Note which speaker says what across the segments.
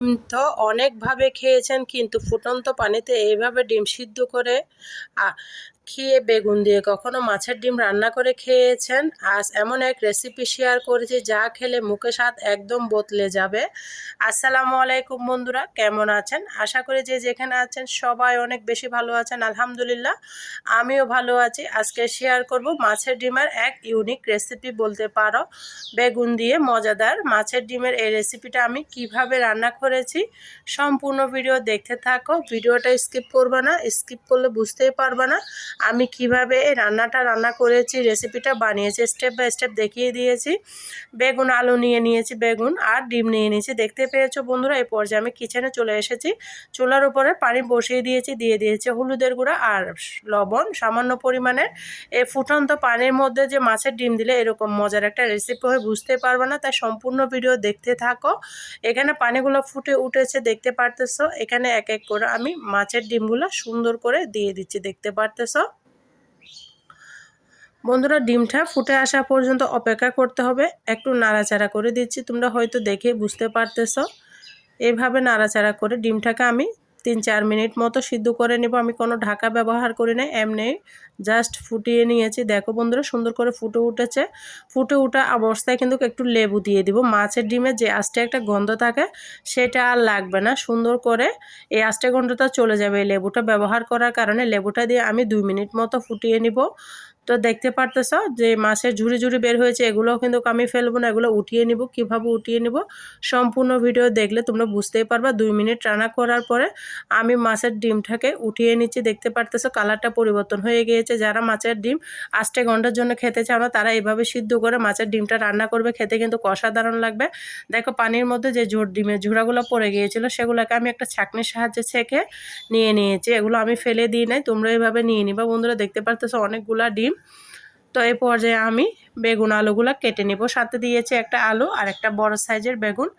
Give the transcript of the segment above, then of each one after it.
Speaker 1: তো অনেকভাবে খেয়েছেন, কিন্তু ফুটন্ত পানিতে এইভাবে ডিম সিদ্ধ করে খেয়ে বেগুন দিয়ে কখনো মাছের ডিম রান্না করে খেয়েছেন? আজ এমন এক রেসিপি শেয়ার করেছি যা খেলে মুখে স্বাদ একদম বদলে যাবে। আসসালামু আলাইকুম বন্ধুরা, কেমন আছেন? আশা করি যে যেখানে আছেন সবাই অনেক বেশি ভালো আছেন। আলহামদুলিল্লাহ, আমিও ভালো আছি। আজকে শেয়ার করব মাছের ডিমের এক ইউনিক রেসিপি বলতে পারো। বেগুন দিয়ে মজাদার মাছের ডিমের এই রেসিপিটা আমি কিভাবে রান্না করেছি সম্পূর্ণ ভিডিও দেখতে থাকো। ভিডিওটা স্কিপ করবে না, স্কিপ করলে বুঝতেই পারবে না আমি কিভাবে এই রান্নাটা রান্না করেছি, রেসিপিটা বানিয়েছি, স্টেপ বাই স্টেপ দেখিয়ে দিয়েছি। বেগুন আলু নিয়ে নিয়েছি, বেগুন আর ডিম নিয়ে নিয়েছি। দেখতে পেয়েছো বন্ধুরা, এই পর্যায়ে আমি কিচেনে চলে এসেছি। চুলার উপরে পানি বসিয়ে দিয়েছি, দিয়ে দিয়েছি হলুদের গুঁড়া আর লবণ সামান্য পরিমাণে। এই ফুটন্ত পানির মধ্যে যে মাছের ডিম দিলে এরকম মজার একটা রেসিপি হয় বুঝতে পারবে না, তাই সম্পূর্ণ ভিডিও দেখতে থাকো। এখানে পানিগুলো ফুটে উঠেছে, দেখতে পারতেছো। এখানে এক এক করে আমি মাছের ডিমগুলো সুন্দর করে দিয়ে দিচ্ছি, দেখতে পারতেছো বন্ধুরা। ডিমটা ফুটে আসা পর্যন্ত অপেক্ষা করতে হবে। একটু নাড়াচাড়া করে দিচ্ছি, তোমরা হয়তো দেখে বুঝতে পারতেছো। এইভাবে নাড়াচাড়া করে ডিমটাকে আমি 3-4 মিনিট মতো সিদ্ধ করে নেব। আমি কোনো ঢাকা ব্যবহার করি না, এমনি জাস্ট ফুটিয়ে নিয়েছি। দেখো বন্ধুরা, সুন্দর করে ফুটে উঠেছে। ফুটে ওঠা অবস্থায় কিন্তু একটু লেবু দিয়ে দিব। মাছের ডিমে যে আস্তে একটা গন্ধ থাকে সেটা আর লাগবে না, সুন্দর করে এই আস্তে গন্ধটা চলে যাবে এই লেবুটা ব্যবহার করার কারণে। লেবুটা দিয়ে আমি 2 মিনিট মতো ফুটিয়ে নিব। তো দেখতে পারতেছ যে মাছের ঝুড়ি ঝুড়ি বের হয়েছে, এগুলোও কিন্তু আমি ফেলবো না, এগুলো উঠিয়ে নিব। কিভাবে উঠিয়ে নিব সম্পূর্ণ ভিডিও দেখলে তোমরা বুঝতেই পারবা। 2 মিনিট রান্না করার পরে আমি মাছের ডিমটাকে উঠিয়ে নিচ্ছি। দেখতে পারতেছো কালারটা পরিবর্তন হয়ে গিয়েছে। যারা মাছের ডিম আস্তে গন্ডার জন্য খেতে চাও না, তারা এইভাবে সিদ্ধ করে মাছের ডিমটা রান্না করবে, খেতে কিন্তু অসাধারণ লাগবে। দেখো পানির মধ্যে যে ডিমের ঝুড়াগুলো পড়ে গিয়েছিল সেগুলোকে আমি একটা ছাঁকনির সাহায্যে ছেঁকে নিয়ে নিয়েছি। এগুলো আমি ফেলে দিই নাই, তোমরা এইভাবে নিয়ে নিবা। বন্ধুরা দেখতে পারতেছো অনেকগুলা ডিম। তো এই পর্যায়ে আমি বেগুন আলুগুলো কেটে নিব। সাথে দিয়েছি একটা আলু আর একটা বড় সাইজের বেগুন।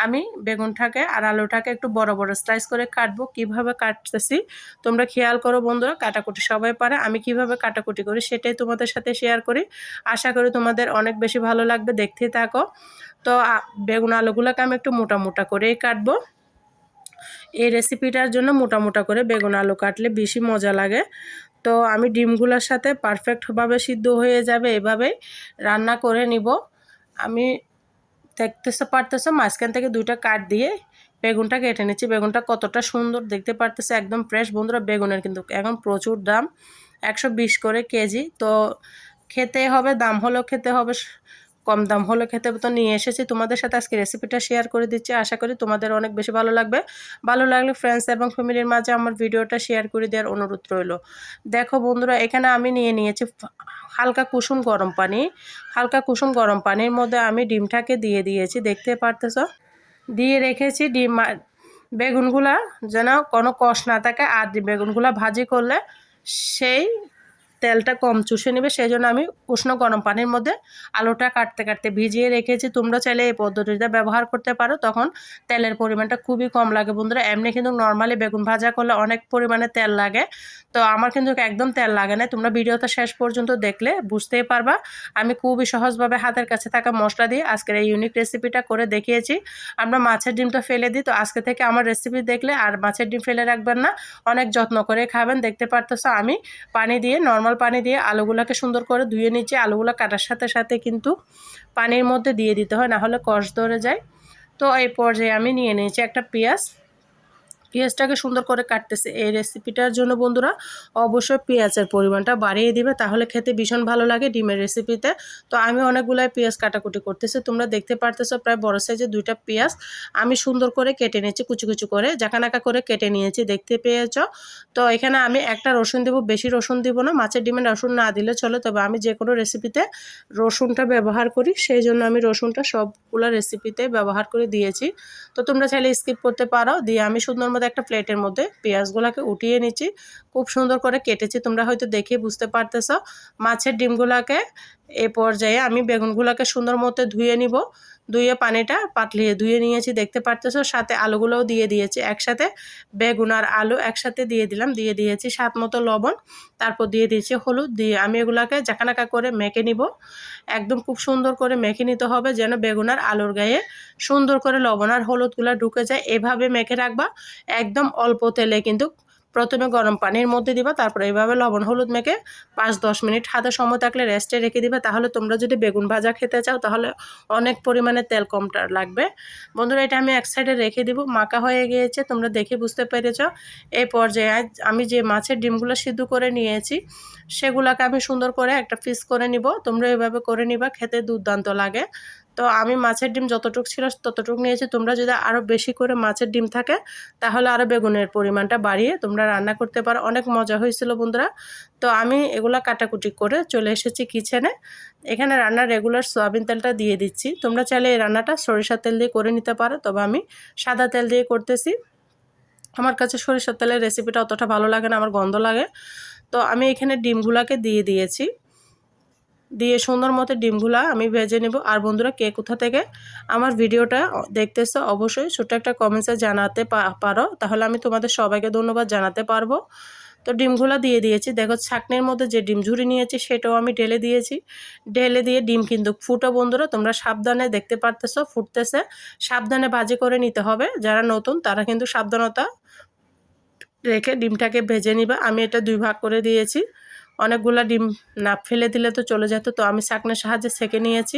Speaker 1: আমি বেগুনটাকে আর আলুটাকে একটু বড় বড় স্লাইস করে কাটবো। কিভাবে কাটতেছি তোমরা খেয়াল করো বন্ধুরা, কাটাকুটি সবাই পারে, আমি কিভাবে কাটাকুটি করি সেটাই তোমাদের সাথে শেয়ার করি। আশা করি তোমাদের অনেক বেশি ভালো লাগবে, দেখতেই থাকো। তো বেগুন আলুগুলোকে আমি একটু মোটা মোটা করেই কাটবো। এই রেসিপিটার জন্য মোটা মোটা করে বেগুন আলু কাটলে বেশি মজা লাগে। তো আমি ডিমগুলোর সাথে পারফেক্টভাবে সিদ্ধ হয়ে যাবে এভাবেই রান্না করে নিব। আমি দেখতেছো পারতেছো মাঝখান থেকে 2টা কাট দিয়ে বেগুনটা কেটে নিচ্ছি। বেগুনটা কতটা সুন্দর দেখতে পারতেছে, একদম ফ্রেশ। বন্ধুরা বেগুনের কিন্তু এখন প্রচুর দাম, 120 করে কেজি। তো খেতে হবে, দাম হলেও খেতে হবে, কম দাম হলে খেতে হবে। তো নিয়ে এসেছি তোমাদের সাথে আজকে রেসিপিটা শেয়ার করে দিচ্ছি। আশা করি তোমাদের অনেক বেশি ভালো লাগবে। ভালো লাগলে ফ্রেন্ডস এবং ফ্যামিলির মাঝে আমার ভিডিওটা শেয়ার করে দেওয়ার অনুরোধ রইল। দেখো বন্ধুরা, এখানে আমি নিয়ে নিয়েছি হালকা কুসুম গরম পানি। হালকা কুসুম গরম পানির মধ্যে আমি ডিমটাকে দিয়ে দিয়েছি, দেখতে পারতেছ। দিয়ে রেখেছি ডিম বেগুনগুলা যেন কোনো কষ না থাকে, আর বেগুনগুলা ভাজি করলে সেই তেলটা কম চুষে নেবে, সেই জন্য আমি উষ্ণ গরম পানির মধ্যে আলুটা কাটতে কাটতে ভিজিয়ে রেখেছি। তোমরা চাইলে এই পদ্ধতিটা ব্যবহার করতে পারো, তখন তেলের পরিমাণটা খুবই কম লাগে। বন্ধুরা এমনি কিন্তু নর্মালি বেগুন ভাজা করলে অনেক পরিমাণে তেল লাগে, তো আমার কিন্তু একদম তেল লাগে না। তোমরা ভিডিওটা শেষ পর্যন্ত দেখলে বুঝতেই পারবা আমি খুবই সহজভাবে হাতের কাছে থাকা মশলা দিয়ে আজকের এই ইউনিক রেসিপিটা করে দেখিয়েছি। আমরা মাছের ডিমটা ফেলে দিই, তো আজকে থেকে আমার রেসিপি দেখলে আর মাছের ডিম ফেলে রাখবেন না, অনেক যত্ন করে খাবেন। দেখতে পারতেছো আমি পানি দিয়ে, নর্মাল পানি দিয়ে আলুগুলোকে সুন্দর করে ধুয়ে নিচ্ছি। আলুগুলো কাটার সাথে সাথে কিন্তু পানির মধ্যে দিয়ে দিতে হয়, না হলে কষ ধরে যায়। তো এই পর্যায়ে আমি নিয়ে নিয়েছি একটা পেঁয়াজ। পেঁয়াজটাকে সুন্দর করে কাটতেছে। এই রেসিপিটার জন্য বন্ধুরা অবশ্যই পেঁয়াজের পরিমাণটা বাড়িয়ে দিবে, তাহলে খেতে ভীষণ ভালো লাগে ডিমের রেসিপিতে। তো আমি অনেকগুলাই পেঁয়াজ কাটাকুটি করতেছি, তোমরা দেখতে পারতেছো প্রায় বড় সাইজের 2টা পেঁয়াজ আমি সুন্দর করে কেটে নিয়েছি, কুচু কুচু করে জাকানাকা করে কেটে নিয়েছি, দেখতে পেয়েছ। তো এখানে আমি একটা রসুন দেবো, বেশি রসুন দিব না। মাছের ডিমে রসুন না দিলে চলে, তবে আমি যে কোনো রেসিপিতে রসুনটা ব্যবহার করি, সেই জন্য আমি রসুনটা সবগুলো রেসিপিতে ব্যবহার করে দিয়েছি। তো তোমরা চাইলে স্কিপ করতে পারো। দিয়ে আমি সুন্দর মতো একটা প্লেটের মধ্যে পেঁয়াজগুলোকে উঠিয়ে নিচ্ছি, খুব সুন্দর করে কেটেছি, তোমরা হয়তো দেখে বুঝতে পারতেছো। মাছের ডিমগুলোকে এ পর্যায়ে আমি বেগুনগুলোকে সুন্দর মতো ধুয়ে নিব। ধুয়ে পানিটা পাতলিয়ে ধুয়ে নিয়েছি দেখতে পারতেছো। সাথে আলুগুলোও দিয়ে দিয়েছি একসাথে, বেগুন আর আলু একসাথে দিয়ে দিলাম। দিয়ে দিয়েছি স্বাদ মতো লবণ, তারপর দিয়ে দিয়েছি হলুদ। দিয়ে আমি এগুলাকে জাকানাকা করে মেখে নিব। একদম খুব সুন্দর করে মেখে নিতে হবে যেন বেগুন আর আলুর গায়ে সুন্দর করে লবণ আর হলুদগুলো ঢুকে যায়। এভাবে মেখে রাখবা। একদম অল্প তেলে কিন্তু প্রথমে গরম পানির মধ্যে দিবা, তারপরে এইভাবে লবণ হলুদ মেখে 5-10 মিনিট হাতে সময় থাকলে রেস্টে রেখে দিবা। তাহলে তোমরা যদি বেগুন ভাজা খেতে চাও তাহলে অনেক পরিমাণে তেল কমটা লাগবে। বন্ধুরা এটা আমি এক সাইডে রেখে দিব। মাখা হয়ে গিয়েছে, তোমরা দেখে বুঝতে পেরেছ। এই পর্যায়ে আমি যে মাছের ডিমগুলো সিদ্ধ করে নিয়েছি সেগুলোকে আমি সুন্দর করে একটা পিস করে নিব। তোমরা এভাবে করে নিবা, খেতে দুর্দান্ত লাগে। তো আমি মাছের ডিম যতটুকু ছিল ততটুকু নিয়েছি। তোমরা যদি আরও বেশি করে মাছের ডিম থাকে তাহলে আরও বেগুনের পরিমাণটা বাড়িয়ে তোমরা রান্না করতে পারো। অনেক মজা হয়েছিল বন্ধুরা। তো আমি এগুলা কাটাকুটি করে চলে এসেছি কিচেনে। এখানে রান্নার রেগুলার সয়াবিন তেলটা দিয়ে দিচ্ছি। তোমরা চাইলে এই রান্নাটা সরিষার তেল দিয়ে করে নিতে পারো, তবে আমি সাদা তেল দিয়ে করতেছি। আমার কাছে সরিষার তেলের রেসিপিটা অতটা ভালো লাগে না, আমার গন্ধ লাগে। তো আমি এখানে ডিমগুলাকে দিয়ে দিয়েছি। দিয়ে সুন্দর মতো ডিমগুলা আমি ভেজে নেব। আর বন্ধুরা কে কোথা থেকে আমার ভিডিওটা দেখতেছো অবশ্যই ছোট একটা কমেন্টসে জানাতে পারো, তাহলে আমি তোমাদের সবাইকে ধন্যবাদ জানাতে পারবো। তো ডিমগুলো দিয়ে দিয়েছি। দেখো ছাঁকনির মধ্যে যে ডিম ঝুরি নিয়েছি সেটাও আমি ঢেলে দিয়েছি। ঢেলে দিয়ে ডিম কিন্তু ফুটো বন্ধুরা, তোমরা সাবধানে দেখতে পারতেছো ফুটতেছে। সাবধানে ভাজি করে নিতে হবে। যারা নতুন তারা কিন্তু সাবধানতা রেখে ডিমটাকে ভেজে নিবা। আমি এটা 2 ভাগ করে দিয়েছি। অনেকগুলা ডিম না ফেলে দিলে তো চলে যেত, তো আমি ছাঁকনির সাহায্যে ছেঁকে নিয়েছি।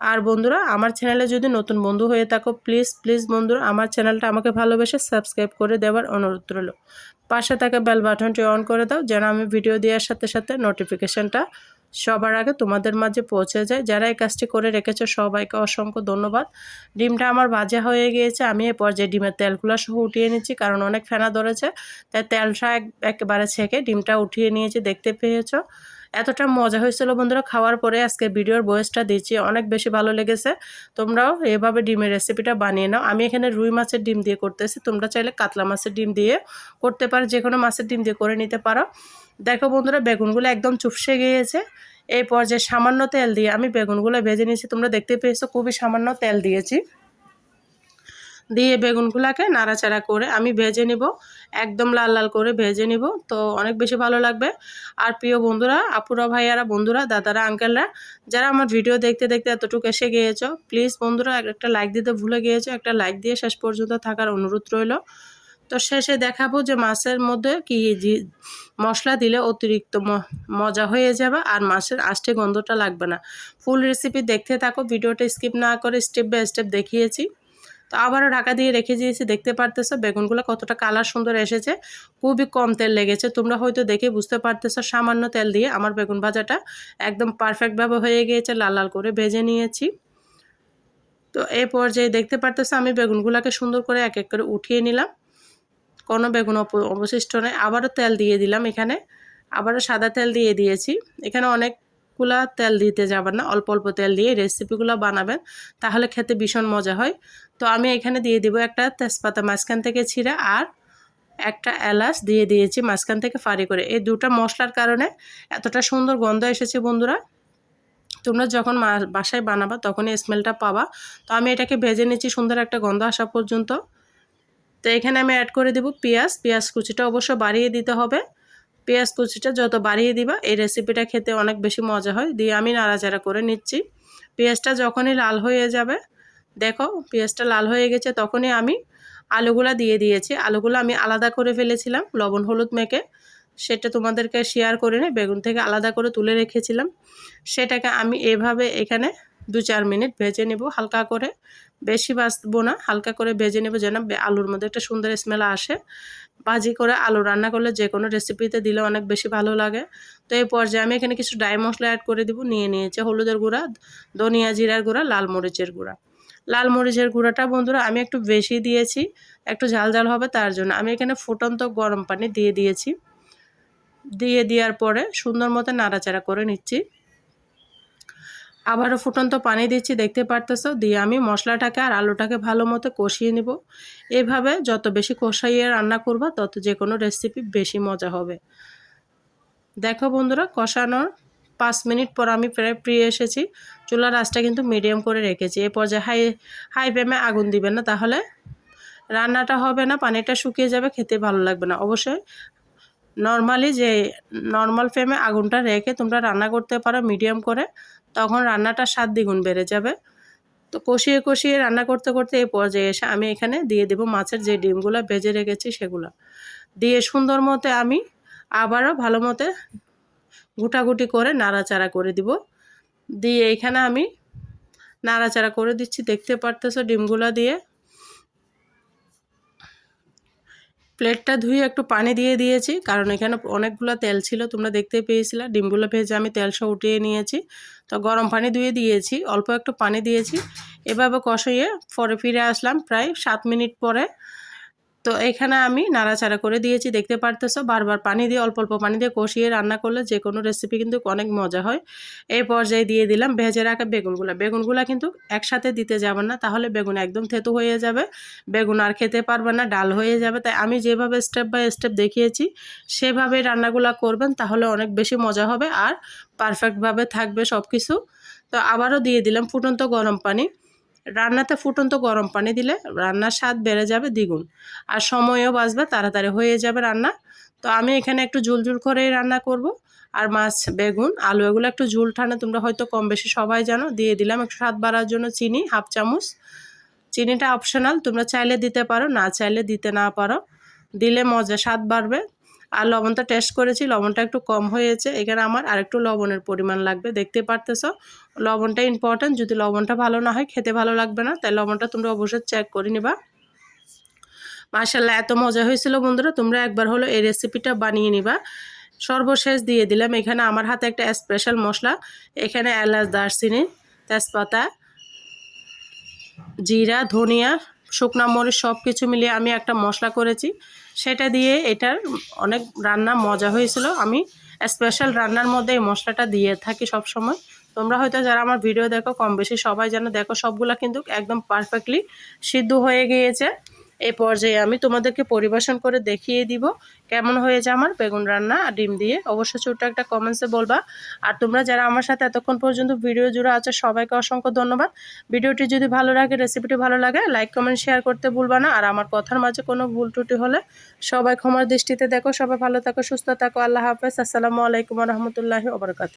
Speaker 1: আর বন্ধুরা আমার চ্যানেলে যদি নতুন বন্ধু হয়ে থাকো প্লিজ বন্ধুরা আমার চ্যানেলটা আমাকে ভালোবেসে সাবস্ক্রাইব করে দেওয়ার অনুরোধ রইল। পাশে থাকা বেল বাটনটি অন করে দাও যেন আমি ভিডিও দেওয়ার সাথে সাথে নোটিফিকেশনটা সবার আগে তোমাদের মাঝে পৌঁছে যায়। যারা এই কাজটি করে রেখেছো সবাইকে অসংখ্য ধন্যবাদ। ডিমটা আমার ভাজা হয়ে গিয়েছে। আমি এ পর্যায়ে ডিমের তেলগুলো সহ উঠিয়ে নিচ্ছি, কারণ অনেক ফেনা ধরেছে, তাই তেলটা একেবারে ছেঁকে ডিমটা উঠিয়ে নিয়েছি। দেখতে পেয়েছো এতটা মজা হয়েছিল বন্ধুরা। খাওয়ার পরে আজকে ভিডিওর ভয়েসটা দিচ্ছি, অনেক বেশি ভালো লেগেছে। তোমরাও এভাবে ডিমের রেসিপিটা বানিয়ে নাও। আমি এখানে রুই মাছের ডিম দিয়ে করতেছি, তোমরা চাইলে কাতলা মাছের ডিম দিয়ে করতে পারো, যে কোনো মাছের ডিম দিয়ে করে নিতে পারো। দেখো বন্ধুরা বেগুনগুলো একদম চুপসে গিয়েছে। এই পর্যায়ে সামান্য তেল দিয়ে আমি বেগুনগুলো ভেজে নিয়েছি। তোমরা দেখতে পেয়েছো খুবই সামান্য তেল দিয়েছি। দিয়ে বেগুনগুলোকে নাড়াচাড়া করে আমি ভেজে নিব, একদম লাল লাল করে ভেজে নিব। তো অনেক বেশি ভালো লাগবে। আর প্রিয় বন্ধুরা, আপুরা ভাইয়ারা, বন্ধুরা, দাদারা, আঙ্কেলরা, যারা আমার ভিডিও দেখতে দেখতে এতটুকু এসে গিয়েছো প্লিজ বন্ধুরা একটা লাইক দিতে ভুলে গিয়েছো, একটা লাইক দিয়ে শেষ পর্যন্ত থাকার অনুরোধ রইল। তো শেষে দেখাবো যে মাছের মধ্যে কি মশলা দিলে অতিরিক্ত মজা হয়ে যাবে আর মাছের আষ্টে গন্ধটা লাগবে না। ফুল রেসিপি দেখতে থাকো, ভিডিওটা স্কিপ না করে স্টেপ বাই স্টেপ দেখিয়েছি। তো আবারও ঢাকা দিয়ে রেখে দিয়েছি। দেখতে পারতেছো বেগুনগুলো কতটা কালার সুন্দর এসেছে। খুবই কম তেল লেগেছে, তোমরা হয়তো দেখে বুঝতে পারতেছো। সামান্য তেল দিয়ে আমার বেগুন ভাজাটা একদম পারফেক্টভাবে হয়ে গিয়েছে, লাল লাল করে ভেজে নিয়েছি। তো এই পর্যায়ে দেখতে পারতেছো আমি বেগুনগুলোকে সুন্দর করে এক এক করে উঠিয়ে নিলাম, কোনো বেগুন অবশিষ্ট নেই। আবারও তেল দিয়ে দিলাম এখানে, আবারও সাদা তেল দিয়ে দিয়েছি। এখানে অনেকগুলা তেল দিতে যাবেন না, অল্প অল্প তেল দিয়ে রেসিপিগুলো বানাবেন, তাহলে খেতে ভীষণ মজা হয়। তো আমি এখানে দিয়ে দিব একটা তেজপাতা মাঝখান থেকে ছিঁড়ে, আর একটা এলাচ দিয়ে দিয়েছি মাঝখান থেকে ফাড়ি করে। এই দুটো মশলার কারণে এতটা সুন্দর গন্ধ এসেছে বন্ধুরা। তোমরা যখন বাসায় বানাবা তখনই স্মেলটা পাবা। তো আমি এটাকে ভেজে নিচ্ছি সুন্দর একটা গন্ধ আসা পর্যন্ত। তো এখানে আমি অ্যাড করে দেব পেঁয়াজ কুচিটা অবশ্য বাড়িয়ে দিতে হবে। পেঁয়াজ কুচিটা যত বাড়িয়ে দিবা এই রেসিপিটা খেতে অনেক বেশি মজা হয়। দিয়ে আমি নাড়াচাড়া করে নিচ্ছি। পেঁয়াজটা যখনই লাল হয়ে যাবে, দেখো পেঁয়াজটা লাল হয়ে গেছে, তখনই আমি আলুগুলা দিয়ে দিয়েছি। আলুগুলো আমি আলাদা করে ফেলেছিলাম লবণ হলুদ মেখে, সেটা তোমাদেরকে শেয়ার করে নিই। বেগুন থেকে আলাদা করে তুলে রেখেছিলাম, সেটাকে আমি এভাবে এখানে 2-4 মিনিট ভেজে নেব হালকা করে। বেশি ভাজবো না, হালকা করে ভেজে নেব যেন আলুর মধ্যে একটা সুন্দর স্মেল আসে। ভাজি করে আলু রান্না করলে যে কোনো রেসিপিতে দিলে অনেক বেশি ভালো লাগে। তো এই পর্যায়ে আমি এখানে কিছু ড্রাই মশলা অ্যাড করে দিব। নিয়েছি হলুদের গুঁড়া, ধনিয়া জিরার গুঁড়া, লাল মরিচের গুঁড়া। লাল মরিচের গুঁড়াটা বন্ধুরা আমি একটু বেশি দিয়েছি, একটু ঝাল ঝাল হবে তার জন্য। আমি এখানে ফুটন্ত গরম পানি দিয়ে দিয়েছি। দিয়ে দেওয়ার পরে সুন্দর মতো নাড়াচাড়া করে নিচ্ছি। আবারও ফুটন্ত পানি দিচ্ছি, দেখতে পারতেছো। দিয়ে আমি মশলাটাকে আর আলুটাকে ভালো মতো কষিয়ে নিব। এভাবে যত বেশি কষাইয়ে রান্না করবা তত যে কোনো রেসিপি বেশি মজা হবে। দেখো বন্ধুরা কষানোর 5 মিনিট পর আমি প্রায় ফিরে এসেছি। চুলার আঁচটা কিন্তু মিডিয়াম করে রেখেছি। এই পর্যায়ে হাই ফ্লেমে আগুন দিবেন না, তাহলে রান্নাটা হবে না, পানিটা শুকিয়ে যাবে, খেতে ভালো লাগবে না। অবশ্যই নর্মাল ফ্লেমে আগুনটা রেখে তোমরা রান্না করতে পারো মিডিয়াম করে, তখন রান্নাটা স্বাদ দ্বিগুণ বেড়ে যাবে। তো কষিয়ে কষিয়ে রান্না করতে করতে এই পর্যায়ে এসে আমি এখানে দিয়ে দেব মাছের যে ডিমগুলো ভেজে রেখেছি সেগুলো দিয়ে সুন্দর মতো আমি আবারও ভালো মতো গুটাগুটি করে নাড়াচাড়া করে দিব। দিয়ে এখানে আমি নাড়াচাড়া করে দিচ্ছি, দেখতে পারতেছো ডিমগুলো দিয়ে। প্লেটটা ধুয়ে একটু পানি দিয়ে দিয়েছি, কারণ এখানে অনেকগুলো তেল ছিল, তোমরা দেখতে পেয়েছিলে। ডিমগুলো ভেজে আমি তেলসহ উঠিয়ে নিয়েছি। তো গরম পানি ধুয়ে দিয়েছি, অল্প একটু পানি দিয়েছি, এভাবে কষিয়ে পরে ফিরে আসলাম প্রায় 7 মিনিট পরে। তো এখানে আমি নাড়াচাড়া করে দিয়েছি, দেখতে পারতেছো। বারবার পানি দিয়ে অল্প অল্প পানি দিয়ে কষিয়ে রান্না করলে যে কোনো রেসিপি কিন্তু অনেক মজা হয়। এই পর্যায়ে দিয়ে দিলাম ভেজে রাখা বেগুনগুলো কিন্তু একসাথে দিতে যাবেন না, তাহলে বেগুন একদম থেতো হয়ে যাবে, বেগুন আর খেতে পারবে না, ডাল হয়ে যাবে। তাই আমি যেভাবে স্টেপ বাই স্টেপ দেখিয়েছি সেভাবে রান্নাগুলো করবেন, তাহলে অনেক বেশি মজা হবে আর পারফেক্টভাবে থাকবে সব কিছু। তো আবারও দিয়ে দিলাম ফুটন্ত গরম পানি। রান্নাতে ফুটন্ত গরম পানি দিলে রান্নার স্বাদ বেড়ে যাবে দ্বিগুণ, আর সময়ও বাঁচবে, তাড়াতাড়ি হয়ে যাবে রান্না। তো আমি এখানে একটু ঝুল করেই রান্না করব। আর মাছ, বেগুন, আলু এগুলো একটু ঝুল ঠান্ডা, তোমরা হয়তো কম বেশি সবাই জানো। দিয়ে দিলাম একটু স্বাদ বাড়ার জন্য চিনি, হাফ চামচ। চিনিটা অপশনাল, তোমরা চাইলে দিতে পারো, না চাইলে দিতে না পারো, দিলে মজা স্বাদ বাড়বে। আর লবণটা টেস্ট করেছি, লবণটা একটু কম হয়েছে, এখানে আমার আরেকটু লবণের পরিমাণ লাগবে, দেখতে পারতেছো। লবণটা ইম্পর্টেন্ট, যদি লবণটা ভালো না হয় খেতে ভালো লাগবে না, তাই লবণটা তোমরা অবশ্যই চেক করে নিবা। মাশাআল্লাহ, এত মজা হয়েছিল বন্ধুরা, তোমরা একবার হলো এই রেসিপিটা বানিয়ে নিবা। সর্বশেষ দিয়ে দিলাম এখানে আমার হাতে একটা স্পেশাল মশলা, এখানে এলাচ, দারচিনি, তেজপাতা, জিরা, ধনিয়া, শুকনা মরিচ সব কিছু মিলিয়ে আমি একটা মশলা করেছি, সেটা দিয়ে এটার অনেক রান্না মজা হয়েছিল। আমি স্পেশাল রান্নার মধ্যে এই মশলাটা দিয়ে থাকি সব সময়। তোমরা হয়তো যারা আমার ভিডিও দেখো কম বেশি সবাই জানো, দেখো সবগুলা কিন্তু একদম পারফেক্টলি সিদ্ধ হয়ে গিয়েছে। এই পর্যায়ে আমি তোমাদেরকে পরিবেশন করে দেখিয়ে দিব কেমন হয়েছে আমার বেগুন রান্না আর ডিম দিয়ে। অবশ্যই ছোট্ট একটা কমেন্টসে বলবা। আর তোমরা যারা আমার সাথে এতক্ষণ পর্যন্ত ভিডিও জুড়ে আছো সবাইকে অসংখ্য ধন্যবাদ। ভিডিওটি যদি ভালো লাগে, রেসিপিটি ভালো লাগে, লাইক কমেন্ট শেয়ার করতে ভুলবা না। আর আমার কথার মাঝে কোনো ভুল ত্রুটি হলে সবাই ক্ষমার দৃষ্টিতে দেখো। সবাই ভালো থাকো, সুস্থ থাকো। আল্লাহ হাফেজ। আসসালামু আলাইকুম ওয়া রাহমাতুল্লাহি ওয়া বারাকাতুহু।